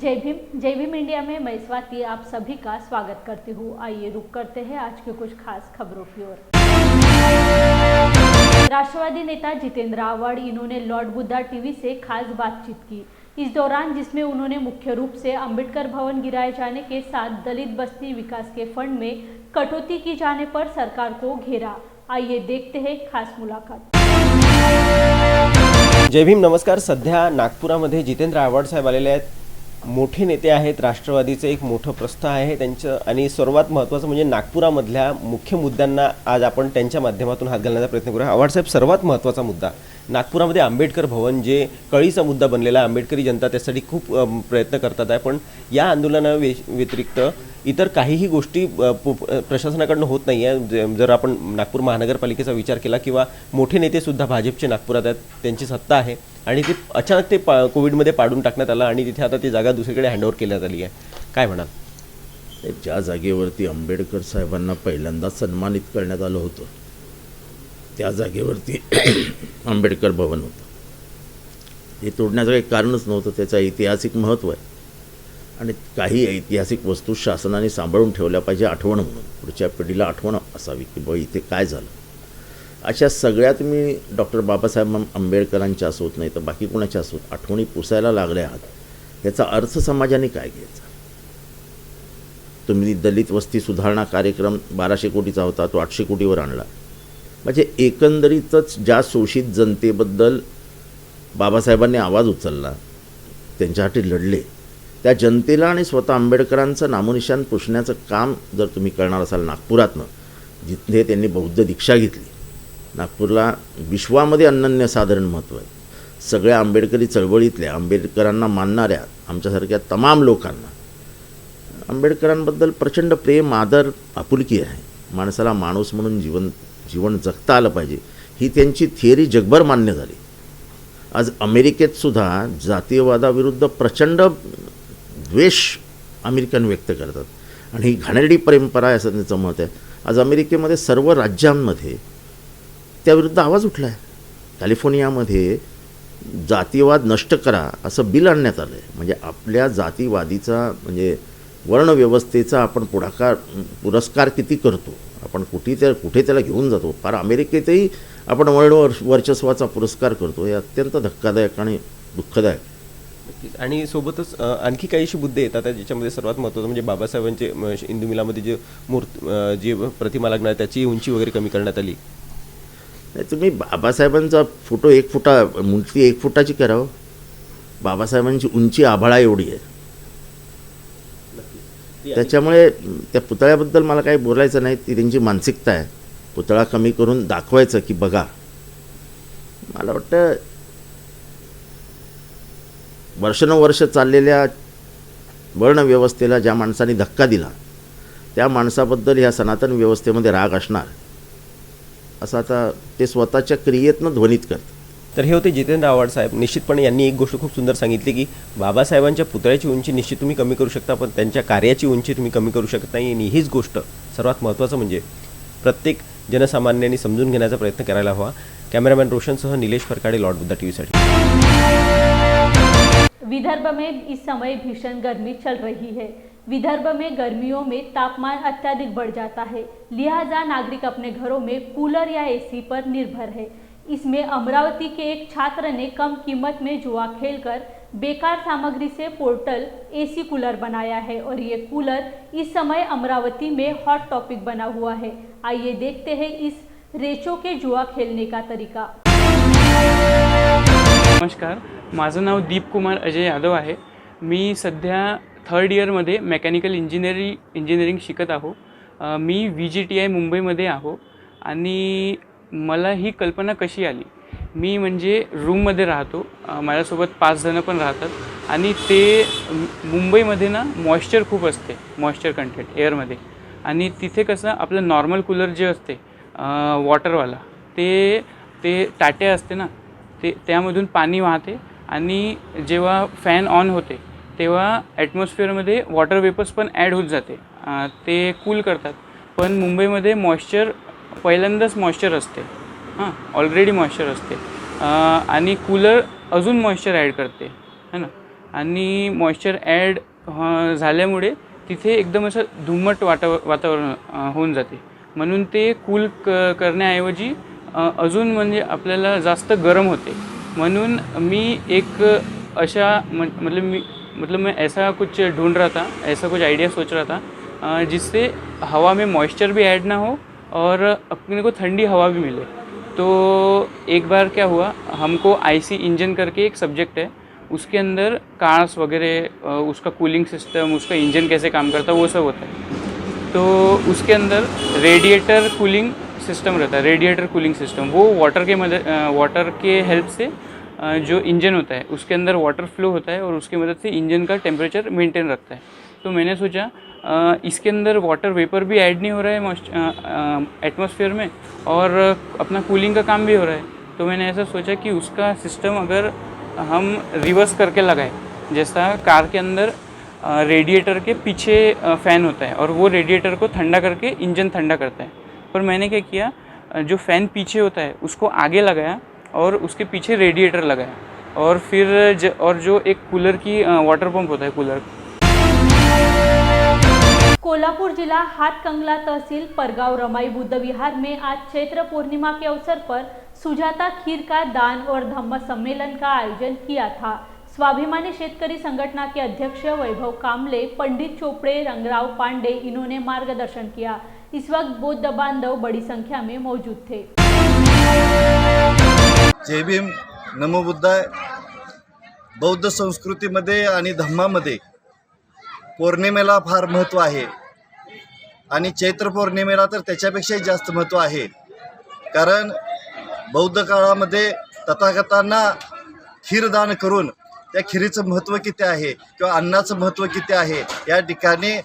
जय Bhim India में मैं स्वाति आप सभी का स्वागत करती हूँ। आइए रुक करते हैं आज के कुछ खास खबरों की ओर। राष्ट्रवादी नेता जितेंद्र आव्हाड इन्होंने लॉर्ड बुद्धा टीवी से खास बातचीत की इस दौरान, जिसमें उन्होंने मुख्य रूप से अंबेडकर भवन गिराए जाने के साथ दलित बस्ती विकास के फंड में कटौती की जाने पर सरकार को घेरा। आइए देखते हैं खास मुलाकात। जय भीम, नमस्कार। सध्या नागपुरामध्ये जितेंद्र आव्हाड साहेब आलेले आहेत। मोठे नेते आहेत, राष्ट्रवादीचं एक मोठं प्रस्थ आहे त्यांचं, आणि सर्वात महत्त्वाचं म्हणजे नागपुरामधल्या मुख्य मुद्द्यांना आज आपण त्यांच्या माध्यमातून हात घालण्याचा प्रयत्न करूया। आव्हाड साहेब, सर्वात महत्त्वाचा मुद्दा नागपुरामध्ये आंबेडकर भवन, जे कळीचा मुद्दा बनलेला आहे, आंबेडकरी जनता त्यासाठी खूप प्रयत्न करतात आहे, पण या आंदोलना व्यतिरिक्त इतर काहीही गोष्टी प्रशासनाकडून होत नाही आहे। जर आपण नागपूर महानगरपालिकेचा विचार केला किंवा मोठे नेते सुद्धा भाजपचे नागपुरात आहेत, त्यांची सत्ता आहे आणि ते अचानक ते कोविडमध्ये पाडून टाकण्यात आलं आणि तिथे आता ती जागा दुसरीकडे हँडओव्हर केल्यात आली आहे। काय म्हणाल? ज्या जागेवरती आंबेडकर साहेबांना पहिल्यांदा सन्मानित करण्यात आलं होतं त्या जागेवरती आंबेडकर भवन होतं। हे तोडण्याचं काही कारणच नव्हतं, त्याचं ऐतिहासिक महत्त्व आहे आणि काही ऐतिहासिक वस्तू शासनाने सांभाळून ठेवल्या पाहिजे, आठवण म्हणून पुढच्या पिढीला आठवण असावी की बाबा इथे काय झालं। अशा सगळ्या तुम्ही डॉक्टर बाबासाहेब आंबेडकरांच्या असोत नाही तर बाकी कोणाच्या असोत आठवणी पुसायला लागल्या आहात, याचा अर्थ समाजाने काय घ्यायचा? तुम्ही दलित वस्ती सुधारणा कार्यक्रम 1200 कोटीचा होता, तो 800 कोटीवर आणला। म्हणजे एकंदरीतच ज्या शोषित जनतेबद्दल बाबासाहेबांनी आवाज उचलला, त्यांच्यासाठी लढले, त्या जनतेला आणि स्वतः आंबेडकरांचं नामोनिशान पुसण्याचं काम जर तुम्ही करणार असाल नागपुरातनं, जिथे त्यांनी बौद्ध दीक्षा घेतली, नागपूरला विश्वामध्ये अनन्यसाधारण महत्त्व आहे। सगळ्या आंबेडकरी चळवळीतल्या आंबेडकरांना मानणाऱ्या आमच्यासारख्या तमाम लोकांना आंबेडकरांबद्दल प्रचंड प्रेम, आदर, आपुलकी आहे। माणसाला माणूस म्हणून जीवन जगता आलं पाहिजे, ही त्यांची थिअरी जगभर मान्य झाली। आज अमेरिकेतसुद्धा जातीयवादाविरुद्ध प्रचंड द्वेष अमेरिकन व्यक्त करतात आणि ही घाणेरडी परंपरा आहे असं त्यांचं मत आहे। आज अमेरिकेमध्ये सर्व राज्यांमध्ये त्याविरुद्ध आवाज उठला आहे। कॅलिफोर्नियामध्ये जातीयवाद नष्ट करा असं बिल आणण्यात आलं आहे। म्हणजे आपल्या जातीवादीचा, म्हणजे वर्णव्यवस्थेचा आपण पुरस्कार किती करतो, आपण कुठे त्याला घेऊन जातो। फार अमेरिकेतही आपण वर्चस्वाचा पुरस्कार करतो, हे अत्यंत धक्कादायक आणि दुःखदायक। आणि सोबतच आणखी काही अशी मुद्दे येतात ज्याच्यामध्ये सर्वात महत्त्वाचं म्हणजे बाबासाहेबांचे इंदू मिलामध्ये जी प्रतिमा लागणार त्याची उंची वगैरे कमी करण्यात आली। तुम्ही बाबासाहेबांचा फोटो 1 मूर्ती 1 फुटाची करावं, बाबासाहेबांची उंची आभाळा एवढी आहे। त्याच्यामुळे त्या पुतळ्याबद्दल मला काही बोलायचं नाही, ती त्यांची मानसिकता आहे। पुतळा कमी करून दाखवायचं की बघा। मला वाटतं वर्षानुवर्ष चाललेल्या वर्णव्यवस्थेला ज्या माणसाने धक्का दिला त्या माणसाबद्दल ह्या सनातन व्यवस्थेमध्ये राग असणार, असं आता ते स्वतःच्या क्रियेतनं ध्वनित करतात। तर हे होते जितेंद्र आव्हाड साहेब। निश्चितपणे यांनी एक गोष्ट खूप सुंदर सांगितली की बाबासाहेबांच्या पुतळ्याची उंची निश्चित तुम्ही कमी करू शकता, पण त्यांच्या कार्याची उंची तुम्ही कमी करू शकत नाही। आणि हीच गोष्ट सर्वात महत्त्वाचं म्हणजे प्रत्येक जनसामान्यांनी समजून घेण्याचा प्रयत्न करायला हवा। Cameraman रोशनसह Nilesh Farkade, Lord Buddha टीव्हीसाठी। विदर्भ में इस समय भीषण गर्मी चल रही है। विदर्भ में गर्मियों में तापमान अत्यधिक बढ़ जाता है, लिहाजा नागरिक अपने घरों में कूलर या एसी पर निर्भर है। इसमें अमरावती के एक छात्र ने कम कीमत में जुआ खेलकर बेकार सामग्री से पोर्टल एसी कूलर बनाया है और ये कूलर इस समय अमरावती में हॉट टॉपिक बना हुआ है। आइए देखते हैं इस रेचो के जुआ खेलने का तरीका। नमस्कार, माझं नाव दीप कुमार अजय यादव आहे। मी सध्या 3rd इयरमध्ये मेकॅनिकल इंजिनिअरिंग शिकत आहो। मी VGTI मुंबईमध्ये आहो आणि मला ही कल्पना कशी आली, मी म्हणजे रूममध्ये राहतो, माझ्यासोबत 5 जण पण राहतात आणि ते मुंबईमध्ये ना मॉइश्चर खूप असते, मॉइश्चर कंटेंट एअरमध्ये, आणि तिथे कसं आपलं नॉर्मल कूलर जे असते वॉटरवाला ते टाट्या असते ना, त्यामधून पाणी वाहते आणि जेव्हा फॅन ऑन होते तेव्हा ॲटमॉस्फिअरमध्ये वॉटर वेपर्स पण ॲड होत जाते, ते कूल करतात। पण मुंबईमध्ये पहिल्यांदाच मॉइश्चर असते, ऑलरेडी मॉइश्चर असते आणि कूलर अजून मॉइश्चर ॲड करते, है ना। आणि मॉइश्चर ॲड झाल्यामुळे तिथे एकदम असं धुम्मट वातावरण होऊन जाते. म्हणून ते कूल करण्याऐवजी अजून म्हणजे आपल्याला जास्त गरम होते. म्हणून मी एक अशा मतलब मैं ऐसा कुछ ढूंढ रहा था, ऐसा कुछ आइडिया सोच रहा था जिससे हवा में मॉइस्चर भी ऐड ना हो और अपने को ठंडी हवा भी मिले. तो एक बार क्या हुआ, हमको आईसी इंजन करके एक सब्जेक्ट है, उसके अंदर कार्स वगैरह उसका कूलिंग सिस्टम, उसका इंजन कैसे काम करता है वो सब होता है. तो उसके अंदर रेडिएटर कूलिंग सिस्टम रहता है, रेडिएटर कूलिंग सिस्टम. वो वाटर के हेल्प से जो इंजन होता है उसके अंदर वाटर फ्लो होता है और उसकी मदद से इंजन का टेम्परेचर मेंटेन रखता है. तो मैंने सोचा इसके अंदर वाटर वेपर भी ऐड नहीं हो रहा है एटमॉस्फेयर में और अपना कूलिंग का काम भी हो रहा है. तो मैंने ऐसा सोचा कि उसका सिस्टम अगर हम रिवर्स करके लगाए, जैसा कार के अंदर रेडिएटर के पीछे फ़ैन होता है और वो रेडिएटर को ठंडा करके इंजन ठंडा करता है. पर मैंने क्या किया, जो फ़ैन पीछे होता है उसको आगे लगाया और उसके पीछे रेडिएटर लगाया और फिर और जो एक कूलर की वाटर पंप होता है कूलर. कोल्हापुर जिला हाथकंगला तहसील परगांव रमाई बुद्ध विहार में आज चैत्र पूर्णिमा के अवसर पर सुजाता खीर का दान और धम्म सम्मेलन का आयोजन किया था. स्वाभिमानी शेतकरी संगठना के अध्यक्ष वैभव कामले, पंडित चोपड़े, रंगराव पांडे इन्होंने मार्गदर्शन किया. इस वक्त बौद्ध बांधव बड़ी संख्या में मौजूद थे. जय भीम, नमो बुद्धाय. बौद्ध संस्कृतीमध्ये आणि धम्मामध्ये पौर्णिमेला फार महत्त्व आहे आणि चैत्र पौर्णिमेला तर त्याच्यापेक्षाही जास्त महत्त्व आहे. कारण बौद्ध काळामध्ये तथागतांना खीरदान करून त्या खिरीचं महत्त्व किती आहे किंवा अन्नाचं महत्त्व किती आहे या ठिकाणी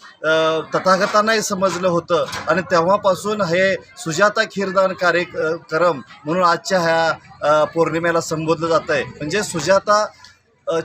तथागतांनाही समजलं होतं आणि तेव्हापासून हे सुजाता खीरदान कार्यक्रम म्हणून आजच्या ह्या पौर्णिमेला संबोधलं जातं आहे. म्हणजे सुजाता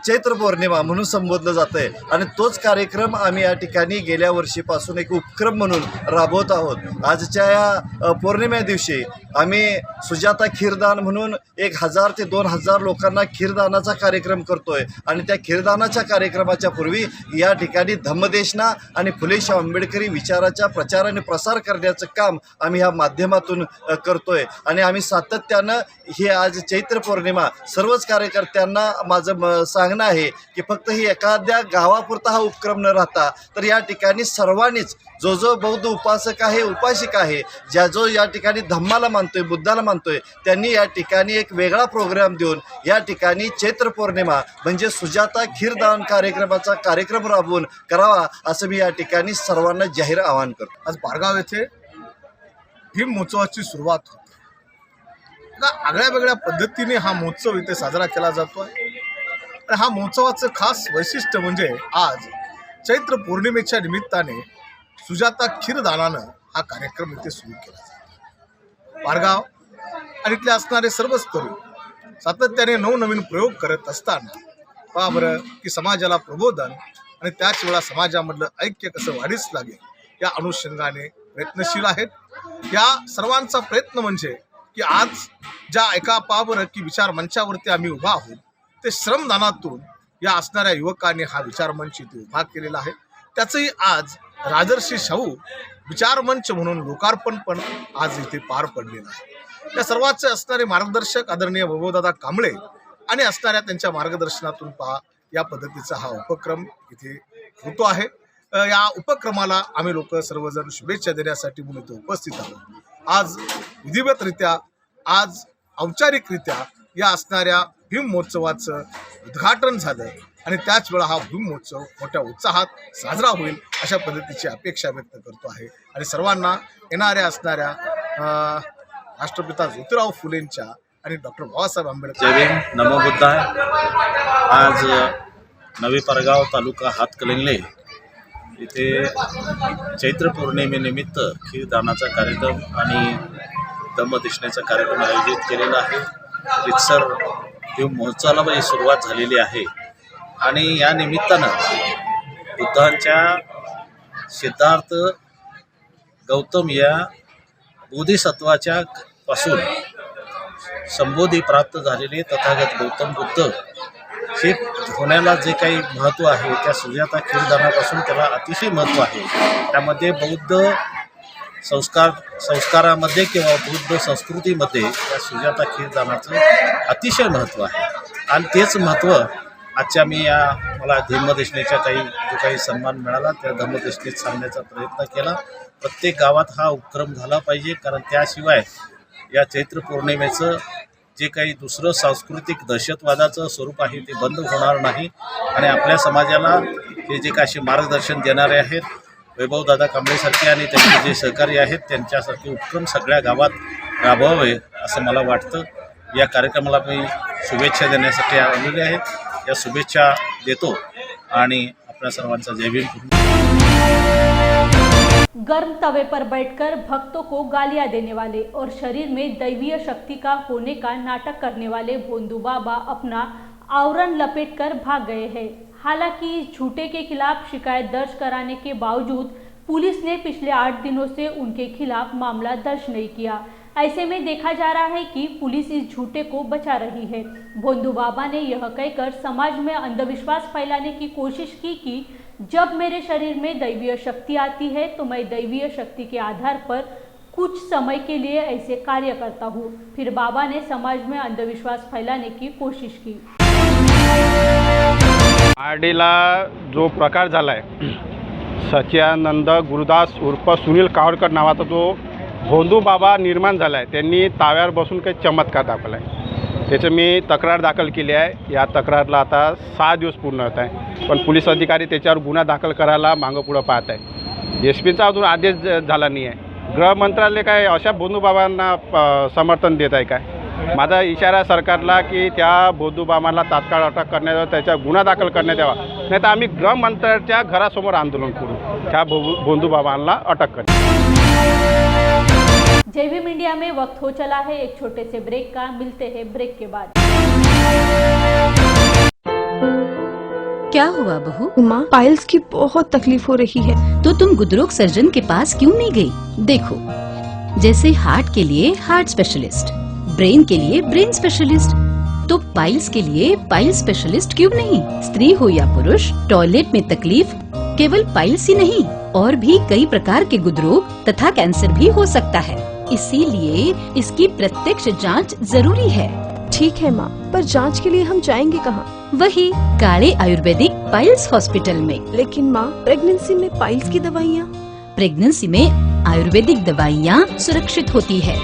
चैत्र पौर्णिमा म्हणून संबोधलं जातं आहे आणि तोच कार्यक्रम आम्ही या ठिकाणी गेल्या वर्षीपासून एक उपक्रम म्हणून राबवत आहोत. आजच्या या पौर्णिमे दिवशी आम्ही सुजाता खीरदान म्हणून 1000 ते 2000 लोकांना खीरदानाचा कार्यक्रम करतो आहे आणि त्या खीरदानाच्या कार्यक्रमाच्या पूर्वी या ठिकाणी धम्मदेशना आणि फुले शाहू आंबेडकरी विचाराच्या प्रचार आणि प्रसार करण्याचं काम आम्ही ह्या माध्यमातून करतो आहे. आणि आम्ही सातत्यानं ही आज चैत्र पौर्णिमा सर्वच कार्यकर्त्यांना माझं सांगणं आहे की फक्त ही एखाद्या गावापुरता हा उपक्रम न राहता तर या ठिकाणी सर्वांनीच जो बौद्ध उपासक आहे, उपासिक आहे, जो या ठिकाणी धम्माला मानतोय, बुद्धाला मानतोय, त्यांनी या ठिकाणी एक वेगळा प्रोग्राम देऊन या ठिकाणी चैत्र पौर्णिमा म्हणजे सुजाता खीरदान कार्यक्रमाचा कार्यक्रम राबवून करावा असं मी या ठिकाणी सर्वांना जाहीर आवाहन करतो. आज पारगाव येथे भीम महोत्सवाची सुरुवात होते. आगळ्या वेगळ्या पद्धतीने हा महोत्सव इथे साजरा केला जातो आहे. आणि हा महोत्सवाचं खास वैशिष्ट्य म्हणजे आज चैत्र पौर्णिमेच्या निमित्ताने सुजाता खीरदानानं हा कार्यक्रम इथे सुरू केला जातो. पारगाव आणि इथले असणारे सर्वच तरुण सातत्याने नवनवीन प्रयोग करत असताना पहा बरं की समाजाला प्रबोधन आणि त्याच वेळा समाजामधलं ऐक्य कसं वाढीस लागेल या अनुषंगाने प्रयत्नशील आहेत. या सर्वांचा प्रयत्न म्हणजे की आज ज्या एका पावर की विचार मंचावरती आम्ही उभा आहोत ते श्रमदानातून या असणाऱ्या युवकांनी हा विचारमंच इथे उभा केलेला आहे. त्याचंही आज राजर्षी शाहू विचारमंच म्हणून लोकार्पण पण आज इथे पार पडलेलं आहे. त्या सर्वांचे असणारे मार्गदर्शक आदरणीय वैभवदादा कांबळे आणि असणाऱ्या त्यांच्या मार्गदर्शनातून पहा या पद्धतीचा हा उपक्रम इथे होतो आहे. या उपक्रमाला आम्ही लोक सर्वजण शुभेच्छा देण्यासाठी म्हणून इथे उपस्थित आहोत. आज विधिवतरित्या, आज औपचारिकरित्या या असणाऱ्या भीम महोत्सवाचं उद्घाटन झालं आणि त्याच वेळा हा भीम महोत्सव मोठ्या उत्साहात साजरा होईल अशा पद्धतीची अपेक्षा व्यक्त करतो आहे. आणि सर्वांना येणाऱ्या असणाऱ्या राष्ट्रपिता ज्योतिराव फुलेंच्या आणि डॉक्टर बाबासाहेब आंबेडकर. जय भीम, नमो बुद्धाय. आज नवी परगाव तालुका हातकणंगले इथे चैत्र पौर्णिमेनिमित्त खीरदानाचा कार्यक्रम आणि धम्मदेशनाचा कार्यक्रम आयोजित केलेला आहे. रितसर भीम महोत्सवाला म्हणजे सुरुवात झालेली आहे आणि या निमित्तानं बुद्धांच्या सिद्धार्थ गौतम या बोधिसत्वाच्या पासून संबोधी प्राप्त झालेले तथागत गौतम बुद्ध शिफ्ट होण्याला जे काही महत्त्व आहे त्या सुजाता खीरदानापासून त्याला अतिशय महत्त्व आहे. त्यामध्ये बौद्ध संस्कारामध्ये किंवा बौद्ध संस्कृतीमध्ये या सुजाता खीरदानाचं अतिशय महत्त्व आहे. आणि तेच महत्त्व आजच्या मला धम्मदेशनेच्या जो काही सन्मान मिळाला त्या धम्मदेशनेत सांगण्याचा प्रयत्न केला. प्रत्येक गावात हा उपक्रम झाला पाहिजे, कारण त्याशिवाय या चैत्र पौर्णिमेचं जे काही दुसरं सांस्कृतिक दहशतवादाचं स्वरूप आहे ते बंद होणार नाही. आणि आपल्या समाजाला हे जे काही मार्गदर्शन देणारे आहेत वैभवदादा कांबळेसारखे आणि त्यांचे जे सहकारी आहेत त्यांच्यासारखे उपक्रम सगळ्या गावात राबवावे असं मला वाटतं. या कार्यक्रमाला मी शुभेच्छा देण्यासाठी आलेले आहेत. या शुभेच्छा देतो आणि आपल्या सर्वांचा जय भीम. गर्म तवे पर बैठकर भक्तों को गालियां देने वाले और शरीर में दैवीय शक्ति का होने का नाटक करने वाले भोंदू बाबा अपना आवरण लपेटकर भाग गए हैं। हालांकि इस झूठे के खिलाफ शिकायत दर्ज कराने के बावजूद पुलिस ने पिछले 8 दिनों से उनके खिलाफ मामला दर्ज नहीं किया। ऐसे में देखा जा रहा है कि पुलिस इस झूठे को बचा रही है। भोंदू बाबा ने यह कहकर समाज में अंधविश्वास फैलाने की कोशिश की कि जब मेरे शरीर में दैवीय शक्ति आती है तो मैं दैवीय शक्ति के आधार पर कुछ समय के लिए ऐसे कार्य करता हूँ। फिर बाबा ने समाज में अंधविश्वास फैलाने की कोशिश की। आरडीला जो प्रकार झाला आहे, सच्चिदानंद गुरुदास उर्फ सुनील कावडकर नावाचा जो भोंदू बाबा निर्माण झाला आहे, त्यांनी ताव्यावर बसून काही चमत्कार दाखवला आहे. त्याचं मी तक्रार दाखल केली आहे. या तक्रारला आता 6 दिवस पूर्ण होत आहे, पण पोलीस अधिकारी त्याच्यावर गुन्हा दाखल करायला मागं पुढं पाहत आहे. SP चा अजून आदेश झाला नाही आहे. गृह मंत्रालय काय अशा भोंदू बाबांना समर्थन देत आहे काय? माझा इशारा सरकारला की त्या भोंदू बाबांना तात्काळ अटक करण्यात यावं, त्याच्या गुन्हा दाखल करण्यात यावा, नाही तर आम्ही गृह मंत्र्याच्या घरासमोर आंदोलन करू त्या भोंदू बाबांना अटक करण्यात. जय भीम इंडिया में वक्त हो चला है एक छोटे से ब्रेक का। मिलते हैं ब्रेक के बाद। क्या हुआ बहू? माँ, पाइल्स की बहुत तकलीफ हो रही है। तो तुम गुदरोग सर्जन के पास क्यों नहीं गई? देखो, जैसे हार्ट के लिए हार्ट स्पेशलिस्ट, ब्रेन के लिए ब्रेन स्पेशलिस्ट, तो पाइल्स के लिए पाइल स्पेशलिस्ट क्यों नहीं? स्त्री हो या पुरुष, टॉयलेट में तकलीफ केवल पाइल्स ही नहीं, और भी कई प्रकार के गुदरोग तथा कैंसर भी हो सकता है। इसीलिए इसकी प्रत्यक्ष जांच जरूरी है। ठीक है माँ, पर जांच के लिए हम जाएंगे कहाँ? वही काले आयुर्वेदिक पाइल्स हॉस्पिटल में। लेकिन माँ, प्रेगनेंसी में पाइल्स की दवाइयाँ? प्रेगनेंसी में आयुर्वेदिक दवाइयाँ सुरक्षित होती है।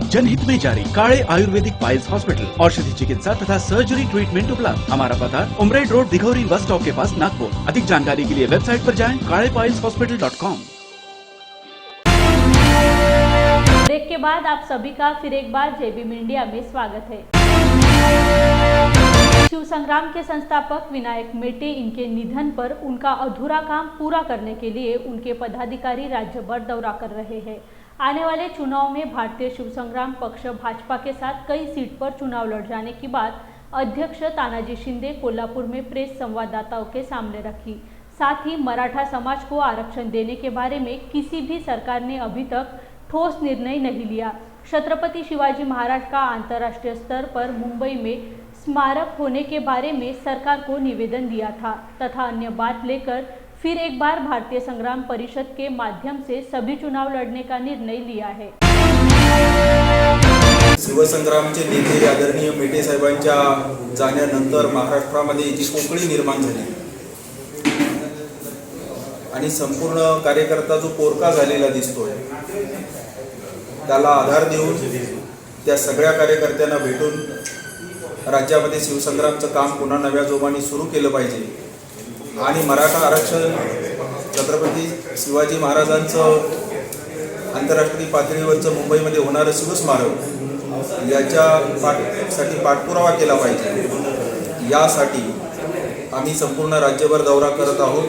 जनहित में जारी काले आयुर्वेदिक पाइल्स हॉस्पिटल, औषधि चिकित्सा तथा सर्जरी ट्रीटमेंट उपलब्ध। हमारा पता उमरेड रोड, दिघौरी बस स्टॉप के पास, नागपुर। अधिक जानकारी के लिए वेबसाइट पर जाएं kalepileshospital.com। ब्रेक के बाद आप सभी का फिर एक बार जय भीम इंडिया में स्वागत है। शिव संग्राम के संस्थापक विनायक मेटे, इनके निधन पर उनका अधूरा काम पूरा करने के लिए उनके पदाधिकारी राज्य भर दौरा कर रहे हैं। आने वाले चुनाव में भारतीय शिव संग्राम पक्ष भाजपा के साथ कई सीट पर चुनाव लड़ जाने की बात अध्यक्ष तानाजी शिंदे कोल्हापुर में प्रेस संवाददाताओं के सामने रखी। साथ ही मराठा समाज को आरक्षण देने के बारे में किसी भी सरकार ने अभी तक ठोस निर्णय नहीं लिया। छत्रपति शिवाजी महाराज का अंतर्राष्ट्रीय स्तर पर मुंबई में स्मारक होने के बारे में सरकार को निवेदन दिया था तथा अन्य बात लेकर फिर एक बार भारतीय संग्राम परिषद के माध्यम से सभी चुनाव लड़ने का निर्णय लिया है। शिवसंग्रामचे नेते आदरणीय मेटे साहेबांच्या जाण्यानंतर महाराष्ट्रामध्ये जी पोकळी निर्माण झाली आणि संपूर्ण कार्यकर्ता जो पोरका झालेला दिसतोय, त्याला आधार देऊन त्या सगळ्या कार्यकर्त्यांना भेटून राज्यामध्ये शिवसंग्रामचं काम पुन्हा नव्या जोमाने सुरू केलं पाहिजे आणि मराठा आरक्षण छत्रपती शिवाजी महाराजांचं आंतरराष्ट्रीय पातळीवरचं मुंबईमध्ये होणारं शिवस्मारक याच्यासाठी पाठपुरावा केला पाहिजे। यासाठी आम्ही संपूर्ण राज्यभर दौरा करत आहोत।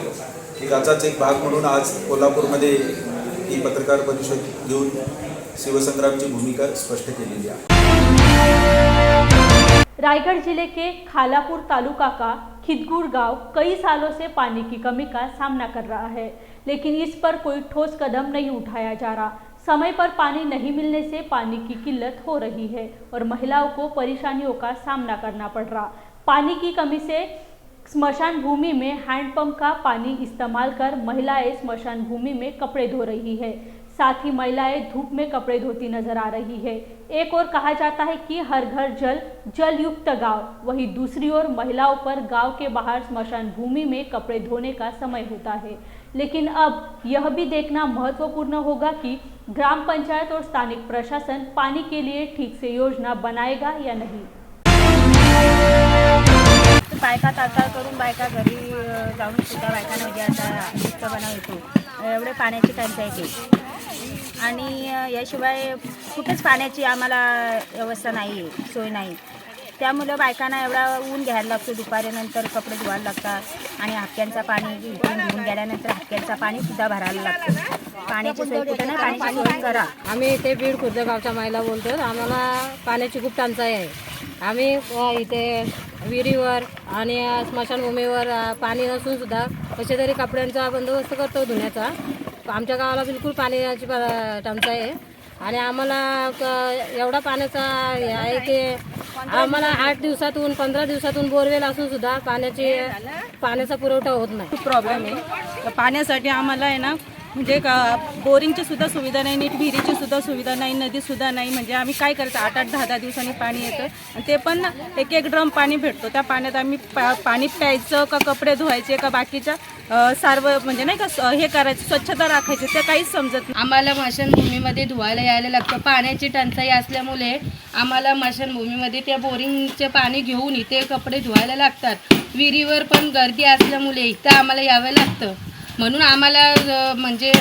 त्याचाच एक भाग म्हणून आज कोल्हापूरमध्ये ही पत्रकार परिषद घेऊन शिवसंग्रामची भूमिका स्पष्ट केलेली आहे। रायगढ़ जिले के खालापुर तालुका का खिदगुड़ गांव कई सालों से पानी की कमी का सामना कर रहा है, लेकिन इस पर कोई ठोस कदम नहीं उठाया जा रहा। समय पर पानी नहीं मिलने से पानी की किल्लत हो रही है और महिलाओं को परेशानियों का सामना करना पड़ रहा। पानी की कमी से स्मशान भूमि में हैंडपंप का पानी इस्तेमाल कर महिलाएं स्मशान भूमि में कपड़े धो रही है। साथ ही महिलाएं धूप में कपड़े धोती नजर आ रही है। एक ओर कहा जाता है कि हर घर जल, जल युक्त गांव, वहीं दूसरी ओर महिलाओं पर गांव के बाहर स्मशान भूमि में कपड़े धोने का समय होता है। लेकिन अब यह भी देखना महत्वपूर्ण होगा कि ग्राम पंचायत और स्थानिक प्रशासन पानी के लिए ठीक से योजना बनाएगा या नहीं। बायका तात्काळ करून बायका घरी जाऊन सुद्धा बायकांना म्हणजे आता युक्त बनवतो एवढे पाण्याची टंचाई येते आणि याशिवाय कुठेच पाण्याची आम्हाला व्यवस्था नाही आहे, सोय नाही। त्यामुळे बायकांना एवढा ऊन घ्यायला लागतो, दुपारीनंतर कपडे धुवायला लागतात आणि हातक्यांचा पाणी धुवून गेल्यानंतर हातक्यांचा पाणी सुद्धा भरायला लागतं। पाण्याची सोय कुठे नाही, पाण्याची सोय करा। आम्ही इथे बीड खुर्द गावच्या महिला बोलतो। आम्हाला पाण्याची खूप टंचाई आहे। आम्ही इथे विहिरीवर आणि स्मशानभूमीवर पाणी नसून सुद्धा कसे तरी कपड्यांचा बंदोबस्त करतो धुण्याचा। आमच्या गावाला बिलकुल पाण्याची टंचाई आहे आणि आम्हाला एवढा पाण्याचा आहे की आम्हाला 8 दिवसातून 15 दिवसातून बोरवेल असून सुद्धा पाण्याचा पुरवठा होत नाही। खूप प्रॉब्लेम आहे पाण्यासाठी। आम्हाला आहे ना म्हणजे बोरिंगची सुद्धा सुविधा नाही, नीट विहिरीची सुद्धा सुविधा नाही, नदी सुद्धा नाही। म्हणजे आम्ही काय करतो, 8-8 10-10 दिवसांनी पाणी येतं आणि ते पण एक ड्रम पाणी भेटतो। त्या पाण्यात आम्ही पाणी प्यायचं का कपडे धुवायचे का बाकीच्या सर्व म्हणजे नाही का हे करायचं, स्वच्छता राखायची, ते काहीच समजत नाही। आम्हाला स्मशानभूमीमध्ये धुवायला यायला लागतं। पाण्याची टंचाई असल्यामुळे आम्हाला स्मशानभूमीमध्ये त्या बोरिंगचे पाणी घेऊन इथे कपडे धुवायला लागतात। विहिरीवर पण गर्दी असल्यामुळे इथं आम्हाला यावं लागतं। म्हणून आम्हाला म्हणजे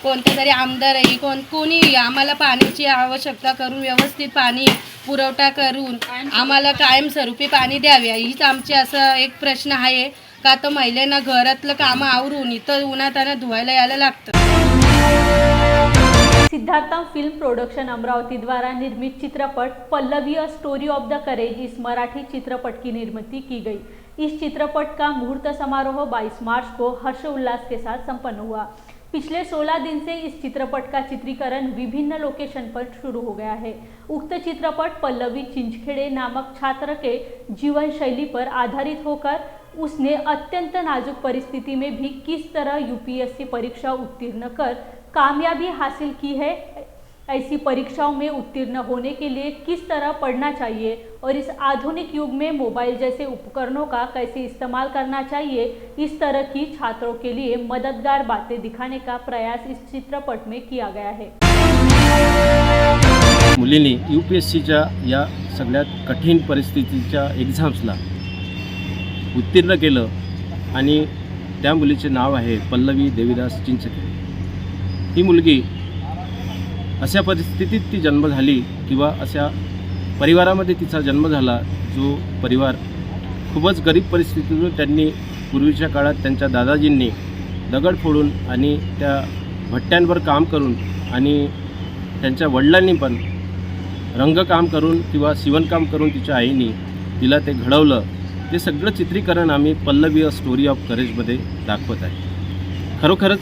कोणत्या तरी आमदारही कोणी आम्हाला पाण्याची आवश्यकता करून व्यवस्थित पाणी पुरवठा करून आम्हाला कायमस्वरूपी पाणी द्यावे, हीच आमची असं एक प्रश्न आहे। का तर महिलांना घरातलं कामं आवरून इथं उन्हातान्हात धुवायला यायला लागतं। सिद्धार्थम फिल्म प्रोडक्शन अमरावती द्वारा निर्मित चित्रपट Pallavi a story of the courage इस मराठी चित्रपट की निर्मित की गई। इस चित्रपट का मुहूर्त समारोह 22 मार्च को हर्षोल्लास के साथ संपन्न हुआ। पिछले 16 दिन से इस चित्रपट का चित्रीकरण विभिन्न लोकेशन पर शुरू हो गया है। उक्त चित्रपट पल्लवी चिंचखेड़े नामक छात्र के जीवन शैली पर आधारित होकर उसने अत्यंत नाजुक परिस्थिति में भी किस तरह यूपीएससी परीक्षा उत्तीर्ण कर कामयाबी हासिल की है, ऐसी परीक्षाओं में उत्तीर्ण होने के लिए किस तरह पढ़ना चाहिए और इस आधुनिक युग में मोबाइल जैसे उपकरणों का कैसे इस्तेमाल करना चाहिए, इस तरह की छात्रों के लिए मददगार बातें दिखाने का प्रयास इस चित्रपट में किया गया है। मुलींनी यूपीएससीच्या या सगळ्यात कठीण परिस्थितीच्या एक्झाम्सला उत्तीर्ण केलं आणि त्या मुलीचे नाव आहे पल्लवी देवीदास चिंचखेडे। ही मुलगी अशा परिस्थितीत ती जन्म झाली किंवा अशा परिवारामध्ये तिचा जन्म झाला जो परिवार खूपच गरीब परिस्थितीतून त्यांनी पूर्वीच्या काळात त्यांच्या दादाजींनी दगड फोडून आणि त्या भट्ट्यांवर काम करून आणि त्यांच्या वडिलांनी पण रंगकाम करून किंवा शिवणकाम करून तिच्या आईनी तिला ते घडवलं। ते सगळं चित्रीकरण आम्ही पल्लवी अ स्टोरी ऑफ करेजमध्ये दाखवत आहे। खरोखरच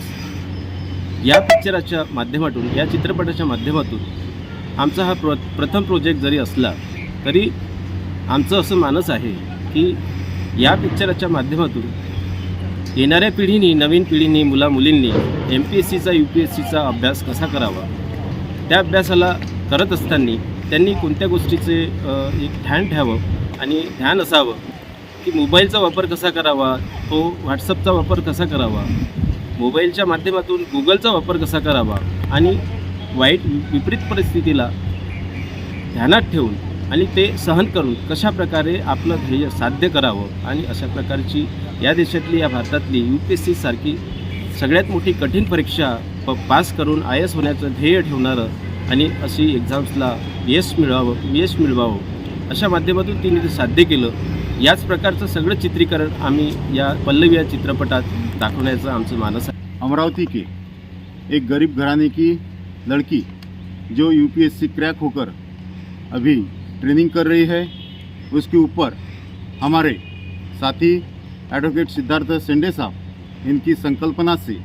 या पिक्चराच्या माध्यमातून या चित्रपटाच्या माध्यमातून आमचा हा प्रथम प्रोजेक्ट जरी असला तरी आमचं असं मानस आहे की या पिक्चराच्या माध्यमातून येणाऱ्या पिढीनी नवीन पिढीनी मुलामुलींनी MPSCचा UPSCचा अभ्यास कसा करावा, त्या अभ्यासाला करत असताना त्यांनी कोणत्या गोष्टीचे एक ध्यान ठेवावं आणि ध्यान असावं की मोबाईलचा वापर कसा करावा, तो व्हॉट्सअपचा वापर कसा करावा, मोबाईलच्या माध्यमातून गुगलचा वापर कसा करावा आणि वाईट विपरीत परिस्थितीला ध्यानात ठेवून आणि ते सहन करून कशा प्रकारे आपलं ध्येय साध्य करावं आणि अशा प्रकारची या देशातली या भारतातली UPSC सारखी सगळ्यात मोठी कठीण परीक्षा पास करून IAS होण्याचं ध्येय ठेवणारं आणि अशी एक्झाम्सला यश मिळवावं अशा माध्यमातून तिने ते साध्य केलं। याच प्रकारचं सगळं चित्रीकरण आम्ही या पल्लवी या चित्रपटात दाखवण्याचं आमचं मानस आहे। अमरावती के एक गरीब घराने की लड़की जो UPSC क्रैक होकर अभी ट्रेनिंग कर रही है, उसके ऊपर हमारे साथी एडवोकेट सिद्धार्थ सेंडे साहब इनकी संकल्पना से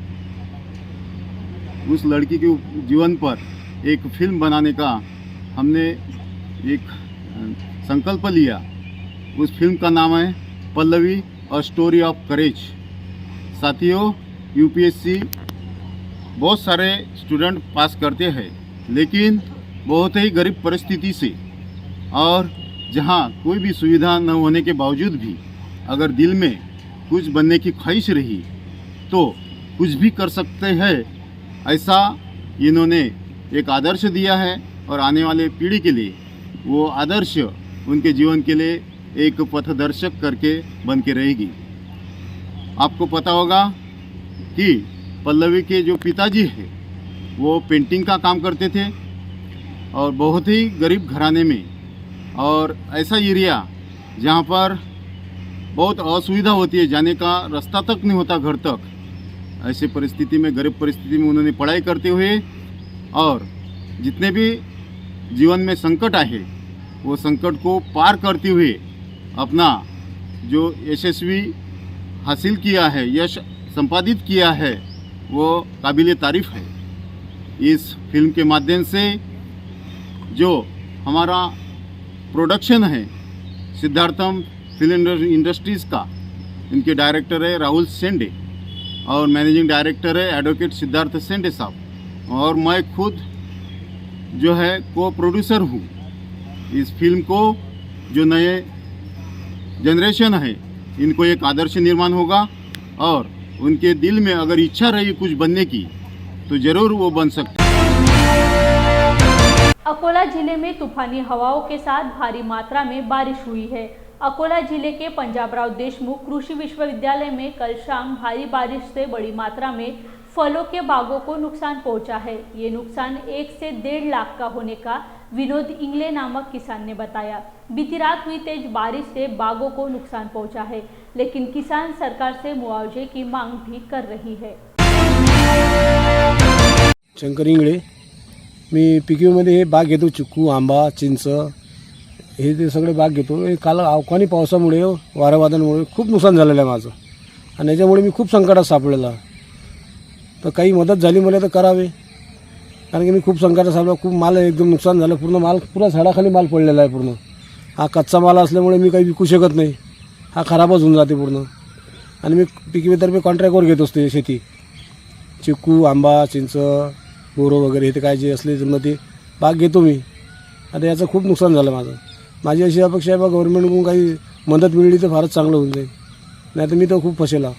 उस लड़की के जीवन पर एक फिल्म बनाने का हमने एक संकल्प लिया उस फिल्म का नाम है Pallavi a story of courage. साथियों, यूपीएससी बहुत सारे स्टूडेंट पास करते हैं, लेकिन बहुत ही गरीब परिस्थिति से, और जहां कोई भी सुविधा न होने के बावजूद भी अगर दिल में कुछ बनने की ख्वाहिश रही तो कुछ भी कर सकते हैं, ऐसा इन्होंने एक आदर्श दिया है। और आने वाले पीढ़ी के लिए वो आदर्श उनके जीवन के लिए एक पथदर्शक करके बन के रहेगी। आपको पता होगा कि पल्लवी के जो पिताजी हैं वो पेंटिंग का काम करते थे और बहुत ही गरीब घराने में, और ऐसा एरिया जहाँ पर बहुत असुविधा होती है, जाने का रास्ता तक नहीं होता घर तक, ऐसे परिस्थिति में, गरीब परिस्थिति में उन्होंने पढ़ाई करते हुए और जितने भी जीवन में संकट आए वो संकट को पार करते हुए अपना जो यशस्वी हासिल किया है, यश संपादित किया है, वो काबिल तारीफ़ है। इस फिल्म के माध्यम से जो हमारा प्रोडक्शन है सिद्धार्थम फिल्म इंडस्ट्रीज़ का, इनके डायरेक्टर है राहुल सेंडे और मैनेजिंग डायरेक्टर है एडवोकेट सिद्धार्थ सेंडे साहब, और मैं खुद जो है को प्रोड्यूसर हूँ। इस फिल्म को जो नए जनरेशन है इनको एक आदर्श निर्माण होगा, और उनके दिल में अगर इच्छा रही कुछ बनने की तो ज़रूर वो बन सकते हैं। अकोला जिले में तूफानी हवाओं के साथ भारी मात्रा में बारिश हुई है। अकोला जिले के पंजाबराव देशमुख कृषि विश्वविद्यालय में कल शाम भारी बारिश से बड़ी मात्रा में फलों के बागों को नुकसान पहुंचा है। ये नुकसान 1 से 1.5 लाख का होने का विनोद इंगले नामक किसान ने बताया। बीती रात हुई तेज बारिश से बागों को नुकसान पहुंचा है, लेकिन किसान सरकार से मुआवजे की मांग भी कर रही है। शंकर इंगळे, मी पिकीमध्ये हे बाग घेतो, चिक्कू, आंबा, चिंच हे ते सगळे बाग घेतो। काल अवकाळी पावसामुळे, वाऱ्यावादळामुळे खूप नुकसान झालेलं आहे माझं, आणि याच्यामुळे मी खूप संकटात सापडलेला। तर काही मदत झाली मला तर करावे, कारण की मी खूप संकटात सापडलो। खूप माल एकदम नुकसान झालं, पूर्ण माल पुरा झाडाखाली माल पडलेला आहे पूर्ण। हा कच्चा माल असल्यामुळे मी काही विकू शकत नाही, हा खराबच होऊन जाते पूर्ण। आणि मी पिकीतर्फे कॉन्ट्रॅक्टवर घेत असते शेती, चिक्कू, आंबा, चिंच, बोरो वगैरे हे काय जे असले जमलं ते बाग घेतो मी। आता याचं खूप नुकसान झालं माझं। माझी अशी अपेक्षा आहे बा गव्हर्नमेंटकडून काही मदत मिळली तर फारच चांगलं होऊन जाईल, नाही तर मी तर खूप फसेला।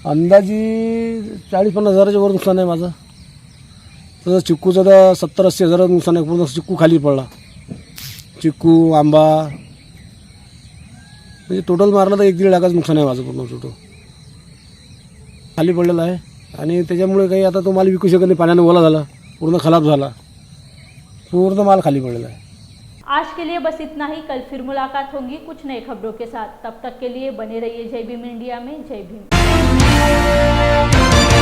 अंदाजी 40-50 हजाराच्या वर नुकसान आहे माझं। तसं चिक्कूचं तर 70-80 हजारात नुकसान आहे, पूर्ण चिक्कू खाली पडला। चिक्कू, आंबा म्हणजे टोटल मारलं तर 1-1.5 लाखाचं नुकसान आहे माझं, पूर्ण टोटल खाली पडलेलं आहे। आणि त्याच्यामुळे काही आता तो माल विकू शकत नाही, पाण्याने ओला झाला, पूर्ण खराब झाला, पूर्ण माल खाली पड़ेगा है। आज के लिए बस इतना ही। कल फिर मुलाकात होगी कुछ नए खबरों के साथ। तब तक के लिए बने रहिए जय भीम इंडिया में। जय भीम।